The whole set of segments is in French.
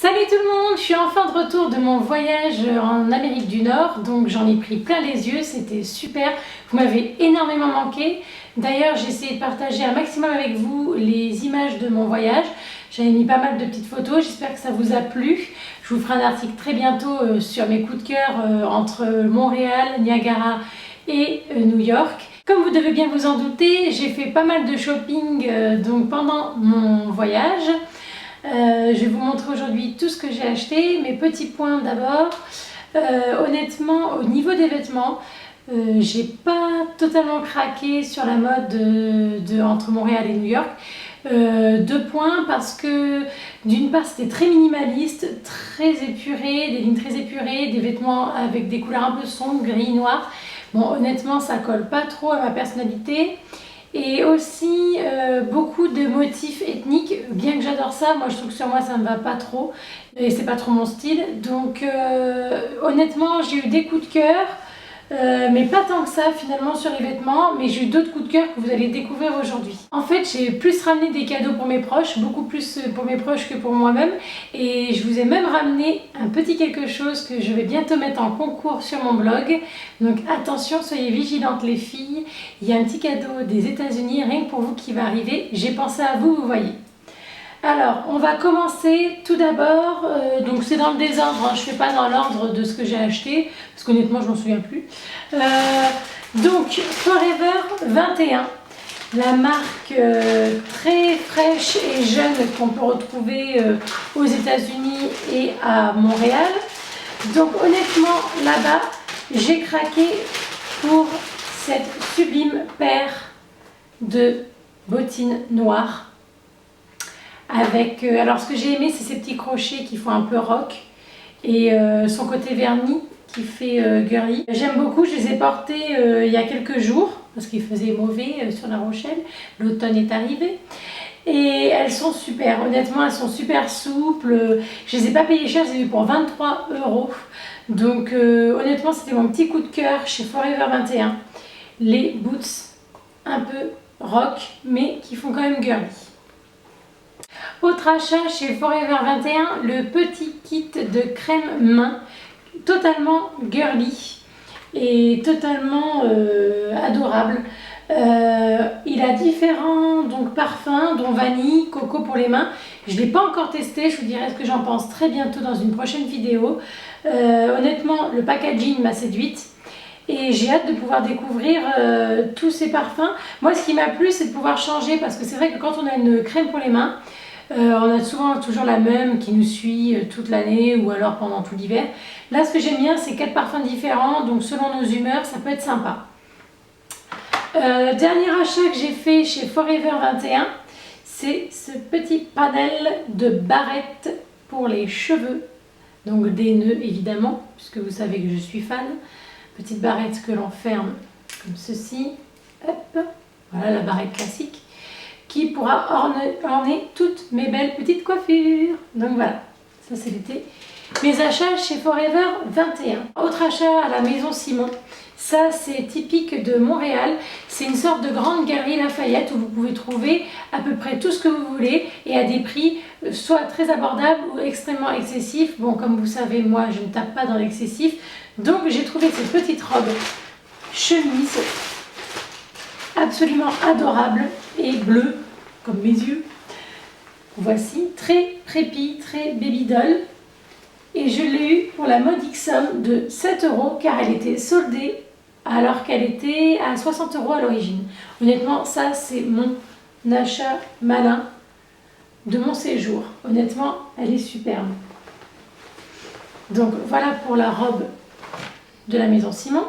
Salut tout le monde, je suis enfin de retour de mon voyage en Amérique du Nord, donc j'en ai pris plein les yeux, c'était super, vous m'avez énormément manqué. D'ailleurs j'ai essayé de partager un maximum avec vous les images de mon voyage, j'avais mis pas mal de petites photos, j'espère que ça vous a plu. Je vous ferai un article très bientôt sur mes coups de cœur entre Montréal, Niagara et New York. Comme vous devez bien vous en douter, j'ai fait pas mal de shopping donc pendant mon voyage. Je vais vous montrer aujourd'hui tout ce que j'ai acheté. Mes petits points d'abord. Honnêtement, au niveau des vêtements, j'ai pas totalement craqué sur la mode entre Montréal et New York. 2 points parce que d'une part c'était très minimaliste, très épuré, des lignes très épurées, des vêtements avec des couleurs un peu sombres, gris, noir. Bon, honnêtement ça colle pas trop à ma personnalité. Et aussi beaucoup de motifs ethniques, bien que j'adore ça, moi je trouve que sur moi ça ne va pas trop et c'est pas trop mon style. Donc honnêtement j'ai eu des coups de cœur, mais pas tant que ça finalement sur les vêtements, mais j'ai eu d'autres coups de cœur que vous allez découvrir aujourd'hui. En fait j'ai plus ramené des cadeaux pour mes proches, beaucoup plus pour mes proches que pour moi-même, et je vous ai même ramené un petit quelque chose que je vais bientôt mettre en concours sur mon blog. Donc attention, soyez vigilantes les filles, il y a un petit cadeau des États-Unis rien que pour vous qui va arriver, j'ai pensé à vous, vous voyez. Alors, on va commencer tout d'abord, donc c'est dans le désordre, hein, je ne fais pas dans l'ordre de ce que j'ai acheté, parce qu'honnêtement je m'en souviens plus. Donc, Forever 21, la marque très fraîche et jeune qu'on peut retrouver aux États-Unis et à Montréal. Donc honnêtement, là-bas, j'ai craqué pour cette sublime paire de bottines noires. Avec, alors ce que j'ai aimé c'est ces petits crochets qui font un peu rock et son côté vernis qui fait girly. J'aime beaucoup, je les ai portées il y a quelques jours parce qu'il faisait mauvais sur La Rochelle, l'automne est arrivé. Et elles sont super, honnêtement elles sont super souples, je les ai pas payées cher, je les ai eues pour 23 €. Donc honnêtement c'était mon petit coup de cœur chez Forever 21. Les boots un peu rock mais qui font quand même girly. Autre achat chez Forever 21, le petit kit de crème main, totalement girly et totalement adorable. Il a différents donc, parfums, dont vanille, coco pour les mains. Je ne l'ai pas encore testé, je vous dirai ce que j'en pense très bientôt dans une prochaine vidéo. Honnêtement, le packaging m'a séduite. Et j'ai hâte de pouvoir découvrir tous ces parfums. Moi, ce qui m'a plu, c'est de pouvoir changer parce que c'est vrai que quand on a une crème pour les mains, on a souvent toujours la même qui nous suit toute l'année ou alors pendant tout l'hiver. Là, ce que j'aime bien, c'est 4 parfums différents, donc selon nos humeurs, ça peut être sympa. Dernier achat que j'ai fait chez Forever 21, c'est ce petit panel de barrettes pour les cheveux. Donc des nœuds évidemment, puisque vous savez que je suis fan. Petite barrette que l'on ferme comme ceci. Hop, voilà la barrette classique qui pourra orner toutes mes belles petites coiffures. Donc voilà, ça c'est l'été. Mes achats chez Forever 21. Autre achat à la Maison Simon. Ça c'est typique de Montréal. C'est une sorte de grande galerie Lafayette où vous pouvez trouver à peu près tout ce que vous voulez et à des prix soit très abordables ou extrêmement excessifs. Bon, comme vous savez, moi je ne tape pas dans l'excessif. Donc j'ai trouvé cette petite robe chemise absolument adorable et bleue comme mes yeux. Voici, très préppy, très baby doll. Et je l'ai eu pour la modique somme de 7 € car elle était soldée alors qu'elle était à 60 € à l'origine. Honnêtement, ça c'est mon achat malin de mon séjour. Honnêtement, elle est superbe. Donc voilà pour la robe de la Maison Simon.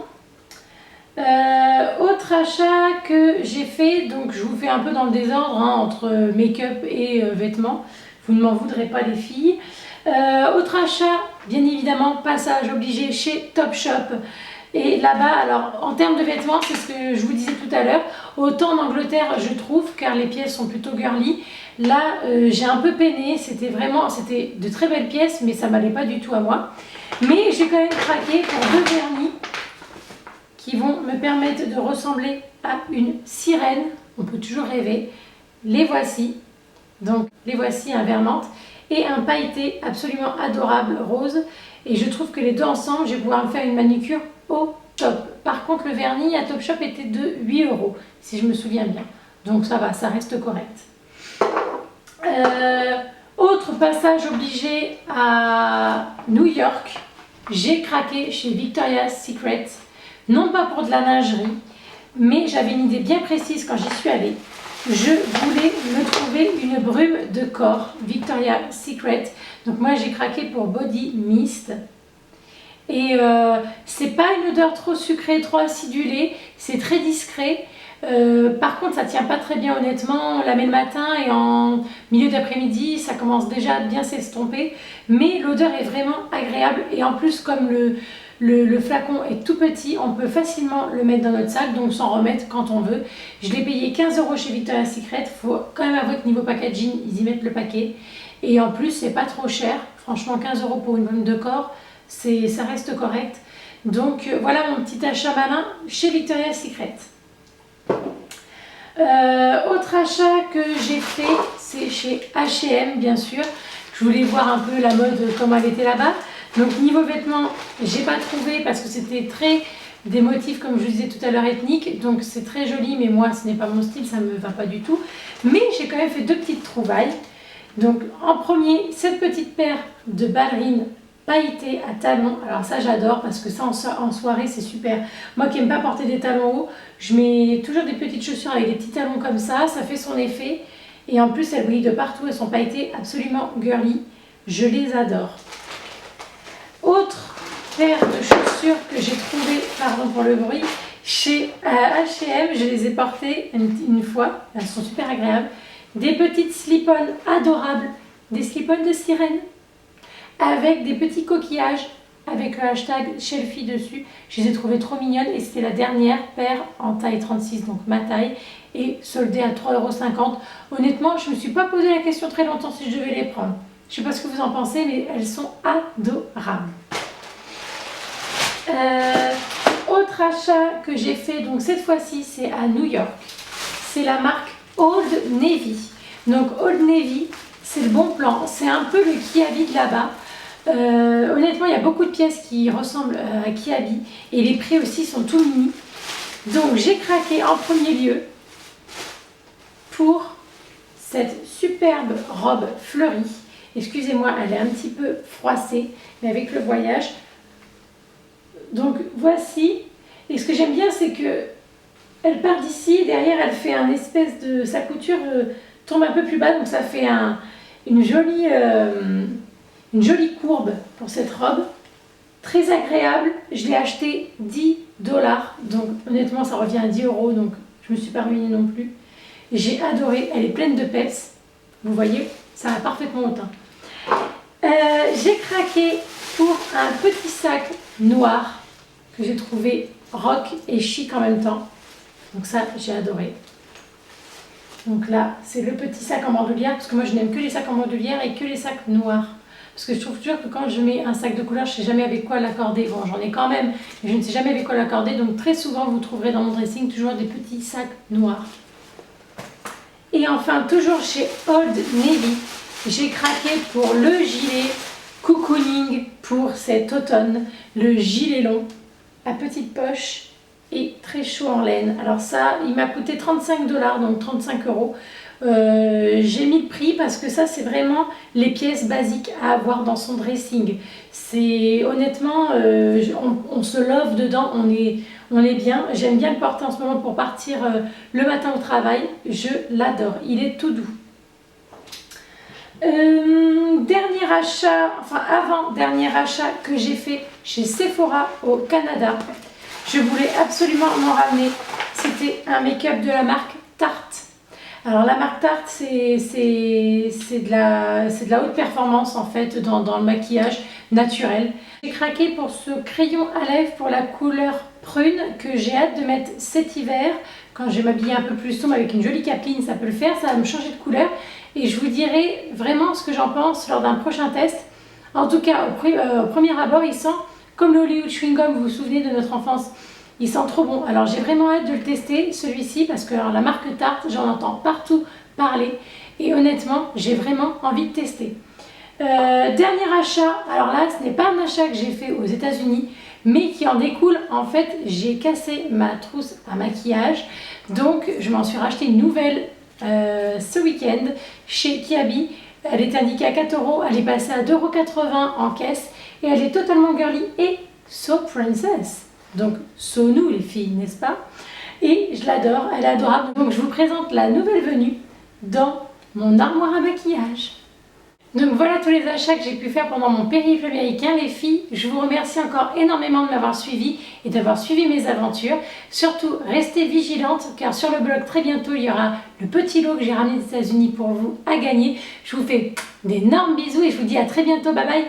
Autre achat que j'ai fait, donc je vous fais un peu dans le désordre hein, entre make-up et vêtements, vous ne m'en voudrez pas les filles. Autre achat, bien évidemment, passage obligé chez Topshop. Et là-bas, alors en termes de vêtements, c'est ce que je vous disais tout à l'heure, autant en Angleterre je trouve, car les pièces sont plutôt girly. Là, j'ai un peu peiné, c'était de très belles pièces, mais ça m'allait pas du tout à moi. Mais j'ai quand même craqué pour 2 vernis qui vont me permettre de ressembler à une sirène. On peut toujours rêver. Les voici. Donc les voici un verre menthe. et un pailleté absolument adorable rose. Et je trouve que les deux ensemble, je vais pouvoir me faire une manicure au top. Par contre, le vernis à Topshop était de 8 €, si je me souviens bien. Donc ça va, ça reste correct. Autre passage obligé à New York, j'ai craqué chez Victoria's Secret. Non pas pour de la lingerie, mais j'avais une idée bien précise quand j'y suis allée. Je voulais me trouver une brume de corps Victoria's Secret. Donc moi j'ai craqué pour Body Mist. Et c'est pas une odeur trop sucrée, trop acidulée, c'est très discret. Par contre ça tient pas très bien honnêtement, on la met le matin et en milieu d'après-midi ça commence déjà à bien s'estomper. Mais l'odeur est vraiment agréable et en plus comme le flacon est tout petit, on peut facilement le mettre dans notre sac, donc s'en remettre quand on veut. Je l'ai payé 15 € chez Victoria's Secret, il faut quand même avouer que niveau packaging, ils y mettent le paquet. Et en plus, c'est pas trop cher, franchement 15 € pour une brume de corps, ça reste correct. Donc voilà mon petit achat malin chez Victoria's Secret. Autre achat que j'ai fait, c'est chez H&M bien sûr. Je voulais voir un peu la mode, comment elle était là-bas. Donc niveau vêtements, j'ai pas trouvé parce que c'était très des motifs comme je vous disais tout à l'heure ethniques. Donc c'est très joli mais moi ce n'est pas mon style, ça me va pas du tout. Mais j'ai quand même fait deux petites trouvailles. Donc en premier, cette petite paire de ballerines pailletées à talons. Alors ça j'adore parce que ça en soirée c'est super. Moi qui n'aime pas porter des talons hauts, je mets toujours des petites chaussures avec des petits talons comme ça fait son effet. Et en plus elles brillent de partout, elles sont pailletées absolument girly. Je les adore. Autre paire de chaussures que j'ai trouvé, pardon pour le bruit, chez H&M, je les ai portées une fois, elles sont super agréables. Des petites slip-on adorables, des slip-on de sirène, avec des petits coquillages, avec le hashtag Shelfie dessus. Je les ai trouvées trop mignonnes et c'était la dernière paire en taille 36, donc ma taille, et soldée à 3,50 €. Honnêtement, je ne me suis pas posé la question très longtemps si je devais les prendre. Je ne sais pas ce que vous en pensez, mais elles sont adorables. Autre achat que j'ai fait, donc cette fois-ci, c'est à New York. C'est la marque Old Navy. Donc Old Navy, c'est le bon plan. C'est un peu le Kiabi de là-bas. Honnêtement, il y a beaucoup de pièces qui ressemblent à Kiabi. Et les prix aussi sont tout mini. Donc j'ai craqué en premier lieu pour cette superbe robe fleurie. Excusez-moi, elle est un petit peu froissée, mais avec le voyage. Donc voici. Et ce que j'aime bien, c'est que elle part d'ici, et derrière elle fait un espèce de... Sa couture tombe un peu plus bas, donc ça fait une jolie courbe pour cette robe. Très agréable. Je l'ai acheté 10 $. Donc honnêtement, ça revient à 10 €, donc je ne me suis pas ruinée non plus. J'ai adoré. Elle est pleine de peps. Vous voyez, ça va parfaitement au teint. J'ai craqué pour un petit sac noir que j'ai trouvé rock et chic en même temps. Donc ça, j'ai adoré. Donc là, c'est le petit sac en bandoulière, parce que moi je n'aime que les sacs en bandoulière et que les sacs noirs. Parce que je trouve toujours que quand je mets un sac de couleur, je ne sais jamais avec quoi l'accorder. Bon, j'en ai quand même, mais je ne sais jamais avec quoi l'accorder. Donc très souvent, vous trouverez dans mon dressing toujours des petits sacs noirs. Et enfin, toujours chez Old Navy, j'ai craqué pour le gilet cocooning pour cet automne. Le gilet long à petite poche et très chaud en laine. Alors ça, il m'a coûté 35 $, donc 35 €. J'ai mis le prix parce que ça, c'est vraiment les pièces basiques à avoir dans son dressing. C'est honnêtement, on se love dedans, on est bien. J'aime bien le porter en ce moment pour partir le matin au travail. Je l'adore, il est tout doux. Dernier achat, enfin avant-dernier achat que j'ai fait chez Sephora au Canada. Je voulais absolument m'en ramener. C'était un make-up de la marque Tarte. Alors la marque Tarte, c'est de la haute performance en fait dans le maquillage naturel. J'ai craqué pour ce crayon à lèvres pour la couleur prune que j'ai hâte de mettre cet hiver. Quand je vais m'habiller un peu plus sombre avec une jolie capeline, ça peut le faire, ça va me changer de couleur. Et je vous dirai vraiment ce que j'en pense lors d'un prochain test. En tout cas, au premier abord, il sent comme le Hollywood Chewing Gum, vous vous souvenez de notre enfance. Il sent trop bon. Alors j'ai vraiment hâte de le tester, celui-ci, parce que alors, la marque Tarte, j'en entends partout parler. Et honnêtement, j'ai vraiment envie de tester. Dernier achat, alors là ce n'est pas un achat que j'ai fait aux États-Unis, mais qui en découle. En fait, j'ai cassé ma trousse à maquillage, donc je m'en suis racheté une nouvelle ce week-end chez Kiabi. Elle est indiquée à 4 €, elle est passée à 2,80 € en caisse et elle est totalement girly et so princess. Donc so nous les filles, n'est-ce pas? Et je l'adore, elle est adorable. Donc je vous présente la nouvelle venue dans mon armoire à maquillage. Donc voilà tous les achats que j'ai pu faire pendant mon périple américain les filles. Je vous remercie encore énormément de m'avoir suivi et d'avoir suivi mes aventures. Surtout restez vigilantes car sur le blog très bientôt il y aura le petit lot que j'ai ramené des États-Unis pour vous à gagner. Je vous fais d'énormes bisous et je vous dis à très bientôt, bye bye.